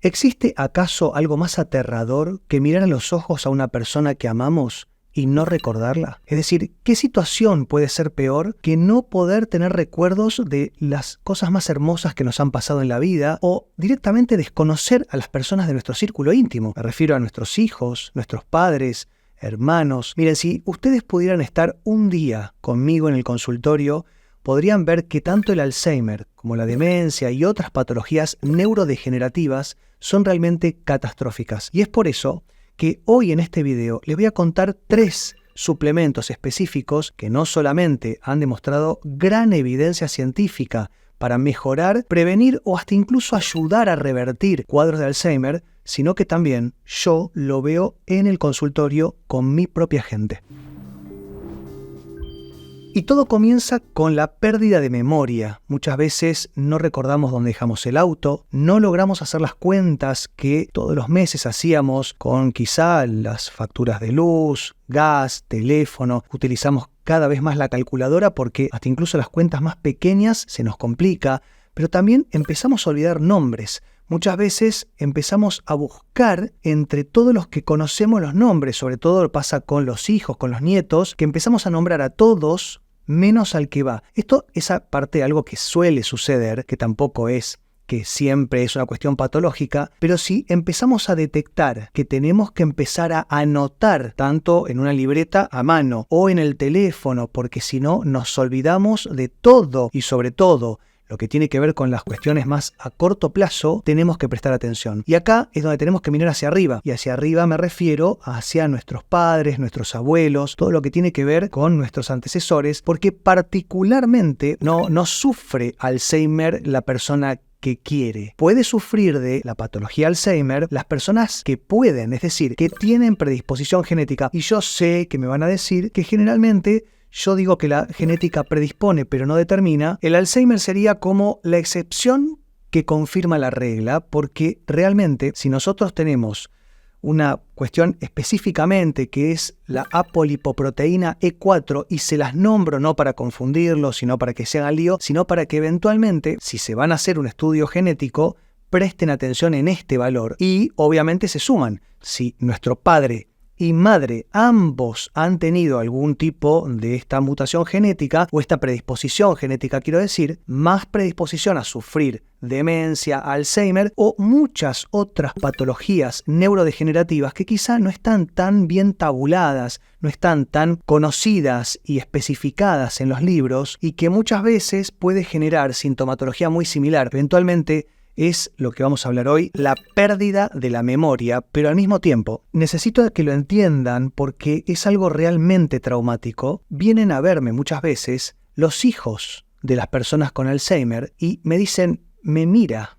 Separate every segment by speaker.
Speaker 1: ¿Existe acaso algo más aterrador que mirar a los ojos a una persona que amamos y no recordarla? Es decir, ¿qué situación puede ser peor que no poder tener recuerdos de las cosas más hermosas que nos han pasado en la vida o directamente desconocer a las personas de nuestro círculo íntimo? Me refiero a nuestros hijos, nuestros padres, hermanos. Miren, si ustedes pudieran estar un día conmigo en el consultorio, podrían ver que tanto el Alzheimer como la demencia y otras patologías neurodegenerativas son realmente catastróficas. Y es por eso que hoy en este video les voy a contar 3 suplementos específicos que no solamente han demostrado gran evidencia científica para mejorar, prevenir o hasta incluso ayudar a revertir cuadros de Alzheimer, sino que también yo lo veo en el consultorio con mi propia gente. Y todo comienza con la pérdida de memoria. Muchas veces no recordamos dónde dejamos el auto, no logramos hacer las cuentas que todos los meses hacíamos con quizá las facturas de luz, gas, teléfono. Utilizamos cada vez más la calculadora porque hasta incluso las cuentas más pequeñas se nos complica, pero también empezamos a olvidar nombres. Muchas veces empezamos a buscar entre todos los que conocemos los nombres, sobre todo pasa con los hijos, con los nietos, que empezamos a nombrar a todos menos al que va. Esto es aparte de algo que suele suceder, que tampoco es que siempre es una cuestión patológica, pero si empezamos a detectar que tenemos que empezar a anotar tanto en una libreta a mano o en el teléfono, porque si no nos olvidamos de todo y sobre todo lo que tiene que ver con las cuestiones más a corto plazo, tenemos que prestar atención. Y acá es donde tenemos que mirar hacia arriba. Y hacia arriba me refiero hacia nuestros padres, nuestros abuelos, todo lo que tiene que ver con nuestros antecesores, porque particularmente no sufre Alzheimer la persona que quiere. Puede sufrir de la patología Alzheimer las personas que pueden, es decir, que tienen predisposición genética. Y yo sé que me van a decir que generalmente yo digo que la genética predispone pero no determina. El Alzheimer sería como la excepción que confirma la regla, porque realmente si nosotros tenemos una cuestión específicamente que es la apolipoproteína E4 y se las nombro no para confundirlo, sino para que se hagan lío, sino para que eventualmente, si se van a hacer un estudio genético, presten atención en este valor y obviamente se suman. Si nuestro padre y madre ambos han tenido algún tipo de esta mutación genética o esta predisposición genética, quiero decir, más predisposición a sufrir demencia, Alzheimer o muchas otras patologías neurodegenerativas que quizá no están tan bien tabuladas, no están tan conocidas y especificadas en los libros y que muchas veces puede generar sintomatología muy similar. Eventualmente es lo que vamos a hablar hoy, la pérdida de la memoria, pero al mismo tiempo necesito que lo entiendan porque es algo realmente traumático. Vienen a verme muchas veces los hijos de las personas con Alzheimer y me dicen, me mira,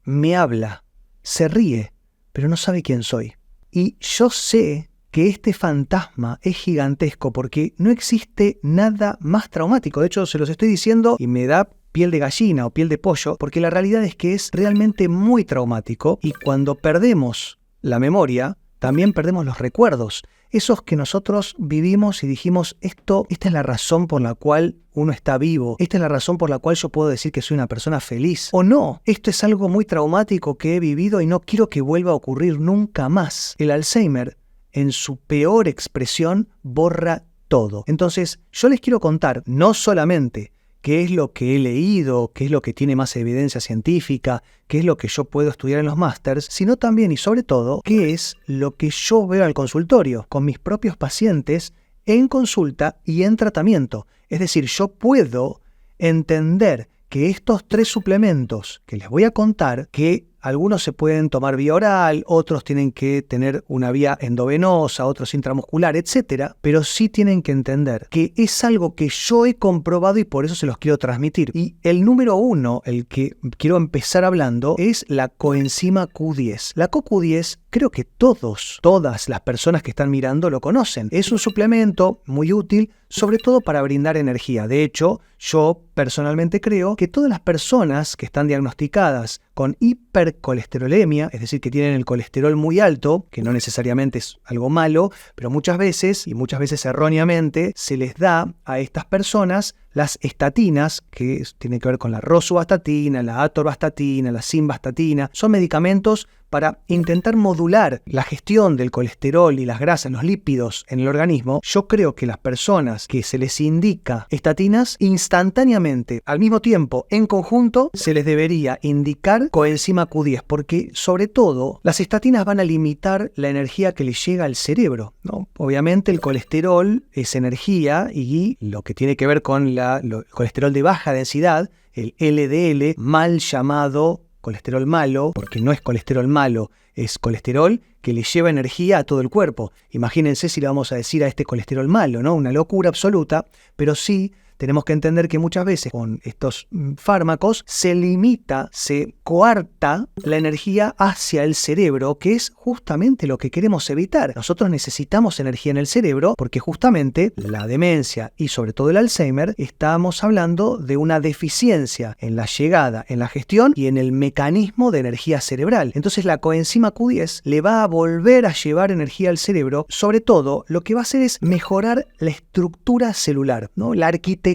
Speaker 1: me habla, se ríe, pero no sabe quién soy. Y yo sé que este fantasma es gigantesco porque no existe nada más traumático. De hecho, se los estoy diciendo y me da piel de gallina o piel de pollo, porque la realidad es que es realmente muy traumático y cuando perdemos la memoria, también perdemos los recuerdos. Esos que nosotros vivimos y dijimos, esta es la razón por la cual uno está vivo, esta es la razón por la cual yo puedo decir que soy una persona feliz. O no, esto es algo muy traumático que he vivido y no quiero que vuelva a ocurrir nunca más. El Alzheimer, en su peor expresión, borra todo. Entonces, yo les quiero contar, no solamente qué es lo que he leído, qué es lo que tiene más evidencia científica, qué es lo que yo puedo estudiar en los másters, sino también y sobre todo, qué es lo que yo veo al consultorio, con mis propios pacientes, en consulta y en tratamiento. Es decir, yo puedo entender que estos 3 suplementos que les voy a contar, que algunos se pueden tomar vía oral, otros tienen que tener una vía endovenosa, otros intramuscular, etc. Pero sí tienen que entender que es algo que yo he comprobado y por eso se los quiero transmitir. Y el número 1, el que quiero empezar hablando, es la coenzima Q10. La CoQ10 creo que todas las personas que están mirando lo conocen. Es un suplemento muy útil, sobre todo para brindar energía. De hecho, yo personalmente creo que todas las personas que están diagnosticadas con hipercolesterolemia, es decir, que tienen el colesterol muy alto, que no necesariamente es algo malo, pero muchas veces, y muchas veces erróneamente, se les da a estas personas Las estatinas, que tienen que ver con la rosuvastatina, la atorvastatina, la simvastatina, son medicamentos para intentar modular la gestión del colesterol y las grasas, los lípidos en el organismo. Yo creo que las personas que se les indica estatinas, instantáneamente, al mismo tiempo, en conjunto, se les debería indicar coenzima Q10, porque sobre todo las estatinas van a limitar la energía que les llega al cerebro, ¿no? Obviamente el colesterol es energía y lo que tiene que ver con el colesterol de baja densidad, el LDL, mal llamado colesterol malo, porque no es colesterol malo, es colesterol que le lleva energía a todo el cuerpo. Imagínense si le vamos a decir a este colesterol malo, ¿no? Una locura absoluta, pero sí tenemos que entender que muchas veces con estos fármacos se limita, se coarta la energía hacia el cerebro, que es justamente lo que queremos evitar. Nosotros necesitamos energía en el cerebro porque justamente la demencia y sobre todo el Alzheimer, estamos hablando de una deficiencia en la llegada, en la gestión y en el mecanismo de energía cerebral. Entonces la coenzima Q10 le va a volver a llevar energía al cerebro. Sobre todo lo que va a hacer es mejorar la estructura celular, ¿no? La arquitectura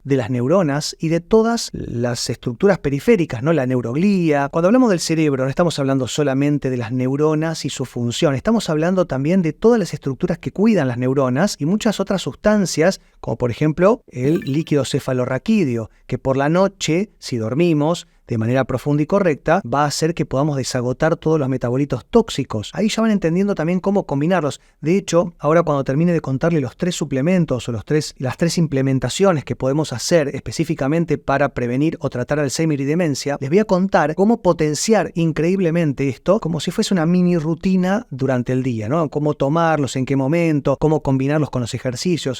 Speaker 1: de las neuronas y de todas las estructuras periféricas, ¿no? La neuroglía. Cuando hablamos del cerebro, no estamos hablando solamente de las neuronas y su función, estamos hablando también de todas las estructuras que cuidan las neuronas y muchas otras sustancias, como por ejemplo el líquido cefalorraquídeo, que por la noche, si dormimos de manera profunda y correcta, va a hacer que podamos desagotar todos los metabolitos tóxicos. Ahí ya van entendiendo también cómo combinarlos. De hecho, ahora cuando termine de contarle los 3 suplementos o las 3 implementaciones que podemos hacer específicamente para prevenir o tratar Alzheimer y demencia, les voy a contar cómo potenciar increíblemente esto como si fuese una mini rutina durante el día, ¿no? Cómo tomarlos, en qué momento, cómo combinarlos con los ejercicio,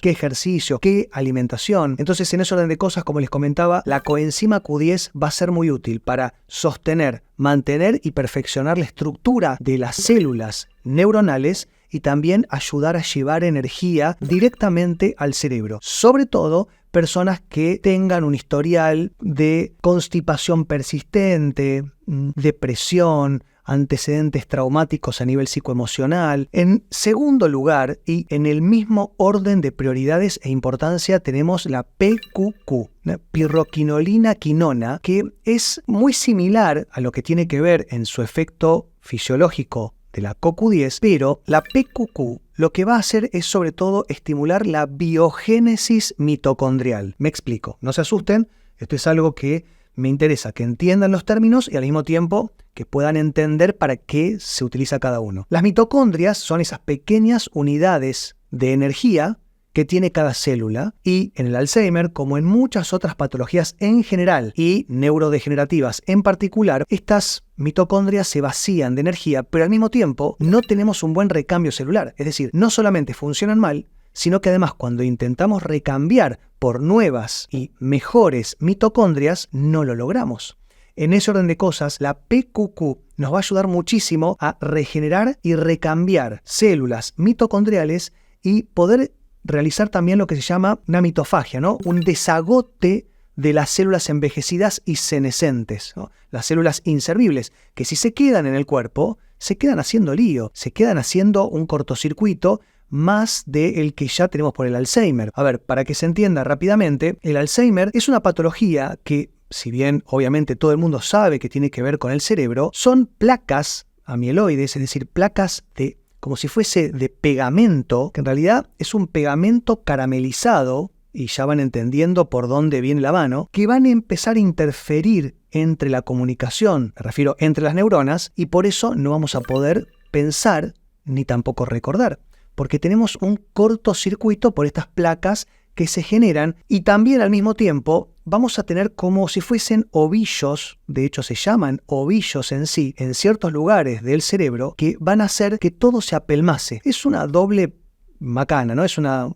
Speaker 1: qué alimentación. Entonces, en ese orden de cosas, como les comentaba, la coenzima Q10 va a ser muy útil para sostener, mantener y perfeccionar la estructura de las células neuronales y también ayudar a llevar energía directamente al cerebro. Sobre todo, personas que tengan un historial de constipación persistente, depresión, antecedentes traumáticos a nivel psicoemocional. En segundo lugar, y en el mismo orden de prioridades e importancia, tenemos la PQQ, la pirroquinolina quinona, que es muy similar a lo que tiene que ver en su efecto fisiológico de la CoQ10, pero la PQQ lo que va a hacer es sobre todo estimular la biogénesis mitocondrial. Me explico, no se asusten, esto es algo que me interesa que entiendan los términos y al mismo tiempo que puedan entender para qué se utiliza cada uno. Las mitocondrias son esas pequeñas unidades de energía que tiene cada célula y en el Alzheimer, como en muchas otras patologías en general y neurodegenerativas en particular, estas mitocondrias se vacían de energía, pero al mismo tiempo no tenemos un buen recambio celular. Es decir, no solamente funcionan mal, sino que además cuando intentamos recambiar por nuevas y mejores mitocondrias, no lo logramos. En ese orden de cosas, la PQQ nos va a ayudar muchísimo a regenerar y recambiar células mitocondriales y poder realizar también lo que se llama una mitofagia, ¿no? Un desagote de las células envejecidas y senescentes, ¿no? Las células inservibles, que si se quedan en el cuerpo, se quedan haciendo lío, se quedan haciendo un cortocircuito más del que ya tenemos por el Alzheimer. A ver, para que se entienda rápidamente, el Alzheimer es una patología que, si bien obviamente todo el mundo sabe que tiene que ver con el cerebro, son placas amiloides, es decir, placas de como si fuese de pegamento, que en realidad es un pegamento caramelizado, y ya van entendiendo por dónde viene la mano, que van a empezar a interferir entre la comunicación, me refiero entre las neuronas, y por eso no vamos a poder pensar ni tampoco recordar, porque tenemos un cortocircuito por estas placas que se generan y también al mismo tiempo vamos a tener como si fuesen ovillos, de hecho se llaman ovillos en sí, en ciertos lugares del cerebro que van a hacer que todo se apelmace. Es una doble macana, ¿no? Es una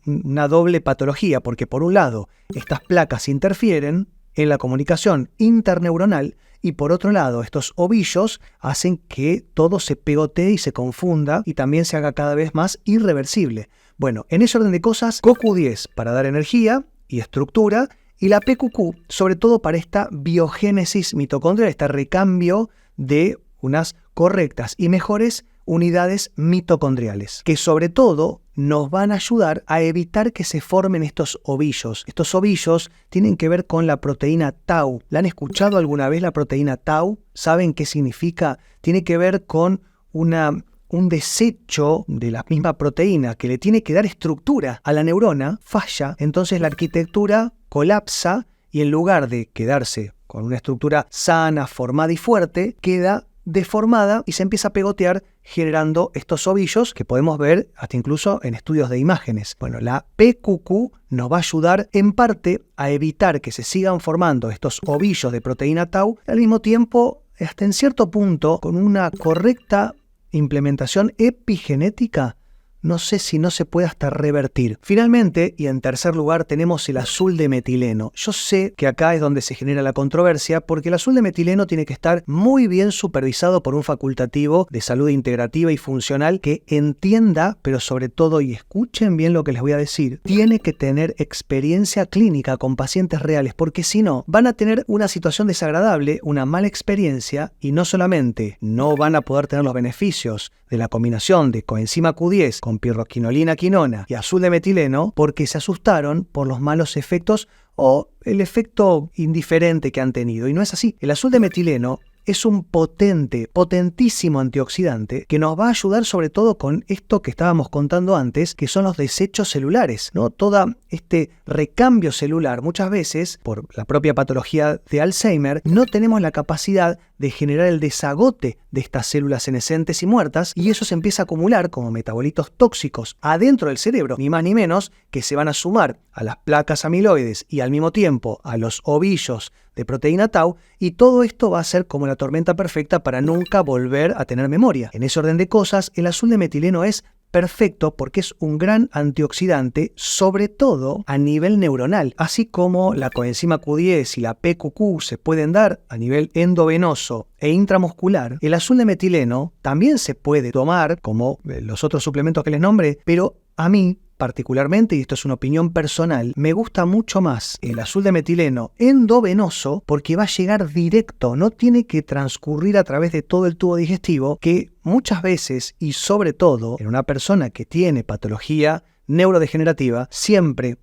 Speaker 1: doble patología porque por un lado estas placas interfieren en la comunicación interneuronal y por otro lado estos ovillos hacen que todo se pegotee y se confunda y también se haga cada vez más irreversible. Bueno, en ese orden de cosas, CoQ10 para dar energía y estructura y la PQQ sobre todo para esta biogénesis mitocondrial, este recambio de unas correctas y mejores unidades mitocondriales, que sobre todo nos van a ayudar a evitar que se formen estos ovillos. Estos ovillos tienen que ver con la proteína tau. ¿La han escuchado alguna vez la proteína tau? ¿Saben qué significa? Tiene que ver con un desecho de la misma proteína que le tiene que dar estructura a la neurona, falla, entonces la arquitectura colapsa y en lugar de quedarse con una estructura sana, formada y fuerte, queda deformada y se empieza a pegotear generando estos ovillos que podemos ver hasta incluso en estudios de imágenes. Bueno, la PQQ nos va a ayudar en parte a evitar que se sigan formando estos ovillos de proteína tau, al mismo tiempo, hasta en cierto punto, con una correcta implementación epigenética, no sé si no se puede hasta revertir. Finalmente, y en tercer lugar, tenemos el azul de metileno. Yo sé que acá es donde se genera la controversia, porque el azul de metileno tiene que estar muy bien supervisado por un facultativo de salud integrativa y funcional que entienda, pero sobre todo, y escuchen bien lo que les voy a decir, tiene que tener experiencia clínica con pacientes reales, porque si no, van a tener una situación desagradable, una mala experiencia, y no solamente no van a poder tener los beneficios de la combinación de coenzima Q10 con pirroquinolina quinona y azul de metileno porque se asustaron por los malos efectos o el efecto indiferente que han tenido. Y no es así. El azul de metileno es un potentísimo antioxidante que nos va a ayudar sobre todo con esto que estábamos contando antes, que son los desechos celulares, ¿no? Todo este recambio celular, muchas veces, por la propia patología de Alzheimer, no tenemos la capacidad de generar el desagote de estas células senescentes y muertas, y eso se empieza a acumular como metabolitos tóxicos adentro del cerebro, ni más ni menos que se van a sumar a las placas amiloides y al mismo tiempo a los ovillos de proteína tau, y todo esto va a ser como la tormenta perfecta para nunca volver a tener memoria. En ese orden de cosas, el azul de metileno es perfecto porque es un gran antioxidante, sobre todo a nivel neuronal. Así como la coenzima Q10 y la PQQ se pueden dar a nivel endovenoso e intramuscular, el azul de metileno también se puede tomar, como los otros suplementos que les nombré, pero a mí particularmente, y esto es una opinión personal, me gusta mucho más el azul de metileno endovenoso porque va a llegar directo, no tiene que transcurrir a través de todo el tubo digestivo, que muchas veces y sobre todo en una persona que tiene patología neurodegenerativa, siempre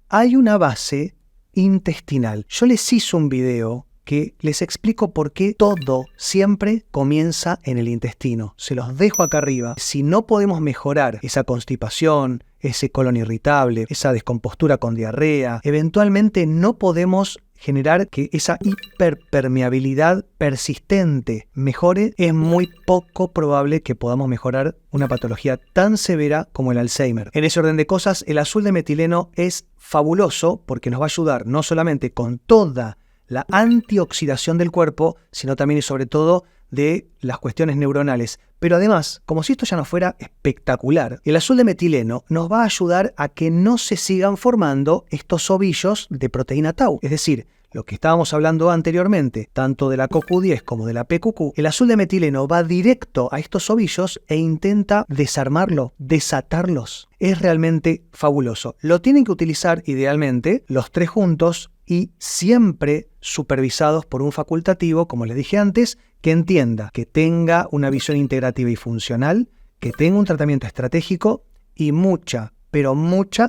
Speaker 1: hay una base intestinal. Yo les hice un video que les explico por qué todo siempre comienza en el intestino. Se los dejo acá arriba. Si no podemos mejorar esa constipación, ese colon irritable, esa descompostura con diarrea, eventualmente no podemos generar que esa hiperpermeabilidad persistente mejore, es muy poco probable que podamos mejorar una patología tan severa como el Alzheimer. En ese orden de cosas, el azul de metileno es fabuloso porque nos va a ayudar no solamente con toda la antioxidación del cuerpo, sino también y sobre todo de las cuestiones neuronales. Pero además, como si esto ya no fuera espectacular, el azul de metileno nos va a ayudar a que no se sigan formando estos ovillos de proteína tau. Es decir, lo que estábamos hablando anteriormente, tanto de la CoQ10 como de la PQQ, el azul de metileno va directo a estos ovillos e intenta desarmarlo, desatarlos. Es realmente fabuloso. Lo tienen que utilizar idealmente los tres juntos y siempre supervisados por un facultativo, como les dije antes, que entienda, que tenga una visión integrativa y funcional, que tenga un tratamiento estratégico y mucha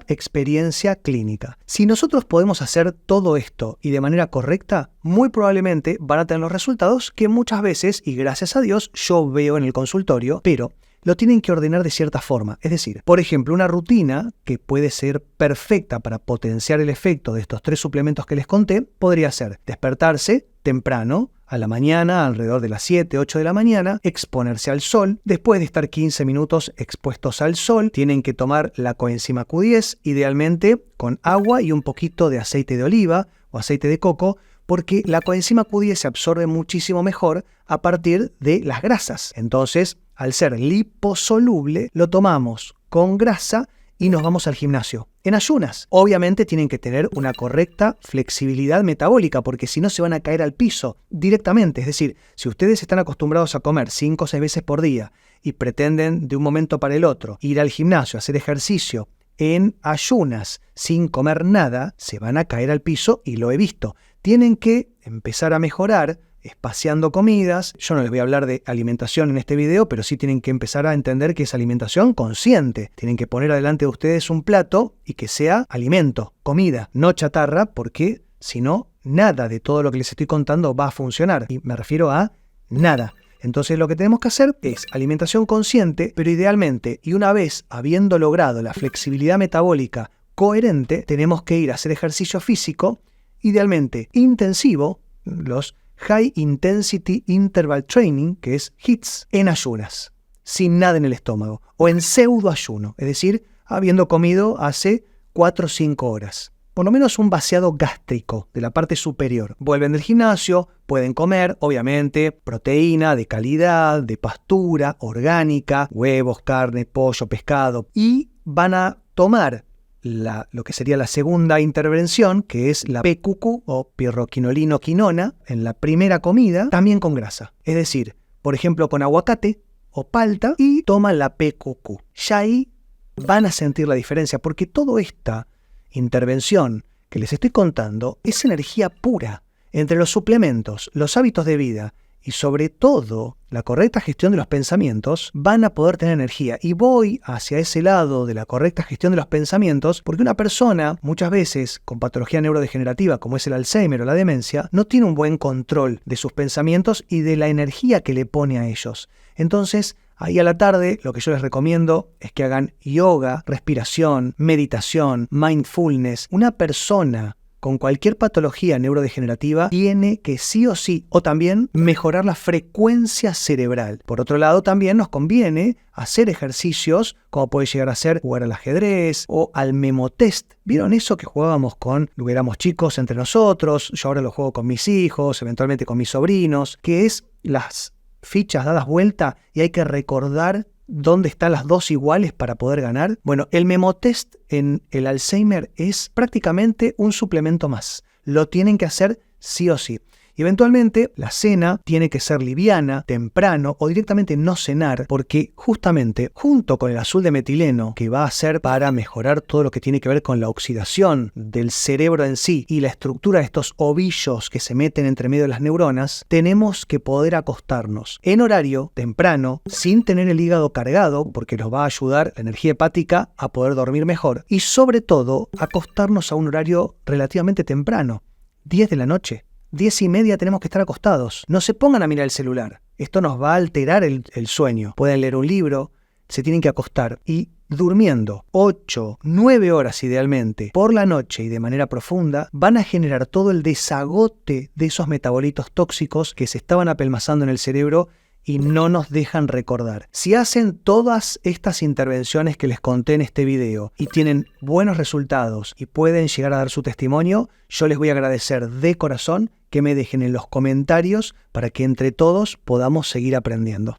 Speaker 1: experiencia clínica. Si nosotros podemos hacer todo esto y de manera correcta, muy probablemente van a tener los resultados que muchas veces, y gracias a Dios, yo veo en el consultorio, pero lo tienen que ordenar de cierta forma. Es decir, por ejemplo, una rutina que puede ser perfecta para potenciar el efecto de estos tres suplementos que les conté, podría ser despertarse temprano, a la mañana, alrededor de las 7, 8 de la mañana, exponerse al sol. Después de estar 15 minutos expuestos al sol, tienen que tomar la coenzima Q10, idealmente con agua y un poquito de aceite de oliva o aceite de coco, porque la coenzima Q10 se absorbe muchísimo mejor a partir de las grasas. Entonces, al ser liposoluble, lo tomamos con grasa y nos vamos al gimnasio en ayunas. Obviamente tienen que tener una correcta flexibilidad metabólica porque si no se van a caer al piso directamente. Es decir, si ustedes están acostumbrados a comer 5 o 6 veces por día y pretenden de un momento para el otro ir al gimnasio, hacer ejercicio en ayunas sin comer nada, se van a caer al piso y lo he visto. Tienen que empezar a mejorar espaciando comidas. Yo no les voy a hablar de alimentación en este video, pero sí tienen que empezar a entender que es alimentación consciente. Tienen que poner adelante de ustedes un plato y que sea alimento, comida, no chatarra, porque si no, nada de todo lo que les estoy contando va a funcionar. Y me refiero a nada. Entonces lo que tenemos que hacer es alimentación consciente, pero idealmente, y una vez habiendo logrado la flexibilidad metabólica coherente, tenemos que ir a hacer ejercicio físico, idealmente intensivo, los High Intensity Interval Training, que es HIITs, en ayunas, sin nada en el estómago, o en pseudo ayuno, es decir, habiendo comido hace 4 o 5 horas. Por lo menos un vaciado gástrico de la parte superior. Vuelven del gimnasio, pueden comer, obviamente, proteína de calidad, de pastura, orgánica, huevos, carne, pollo, pescado, y van a tomar lo que sería la segunda intervención, que es la PQQ o pirroquinolino-quinona, en la primera comida, también con grasa. Es decir, por ejemplo, con aguacate o palta, y toman la PQQ. Ya ahí van a sentir la diferencia, porque toda esta intervención que les estoy contando es energía pura. Entre los suplementos, los hábitos de vida y sobre todo la correcta gestión de los pensamientos, van a poder tener energía. Y voy hacia ese lado de la correcta gestión de los pensamientos porque una persona, muchas veces con patología neurodegenerativa como es el Alzheimer o la demencia, no tiene un buen control de sus pensamientos y de la energía que le pone a ellos. Entonces, ahí a la tarde, lo que yo les recomiendo es que hagan yoga, respiración, meditación, mindfulness. Una persona con cualquier patología neurodegenerativa tiene que sí o sí, o también mejorar la frecuencia cerebral. Por otro lado, también nos conviene hacer ejercicios, como puede llegar a ser jugar al ajedrez o al memotest. ¿Vieron eso que jugábamos cuando éramos chicos entre nosotros? Yo ahora lo juego con mis hijos, eventualmente con mis sobrinos, que es las fichas dadas vuelta y hay que recordar dónde están las dos iguales para poder ganar. Bueno, el memotest en el Alzheimer es prácticamente un suplemento más. Lo tienen que hacer sí o sí. Y eventualmente la cena tiene que ser liviana, temprano o directamente no cenar, porque justamente junto con el azul de metileno, que va a ser para mejorar todo lo que tiene que ver con la oxidación del cerebro en sí y la estructura de estos ovillos que se meten entre medio de las neuronas, tenemos que poder acostarnos en horario temprano, sin tener el hígado cargado, porque nos va a ayudar la energía hepática a poder dormir mejor, y sobre todo acostarnos a un horario relativamente temprano, 10 de la noche. 10:30 tenemos que estar acostados. No se pongan a mirar el celular. Esto nos va a alterar el sueño. Pueden leer un libro, se tienen que acostar y durmiendo 8, 9 horas idealmente por la noche y de manera profunda, van a generar todo el desagote de esos metabolitos tóxicos que se estaban apelmazando en el cerebro y no nos dejan recordar. Si hacen todas estas intervenciones que les conté en este video y tienen buenos resultados y pueden llegar a dar su testimonio, yo les voy a agradecer de corazón que me dejen en los comentarios para que entre todos podamos seguir aprendiendo.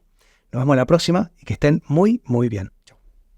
Speaker 1: Nos vemos la próxima y que estén muy, muy bien.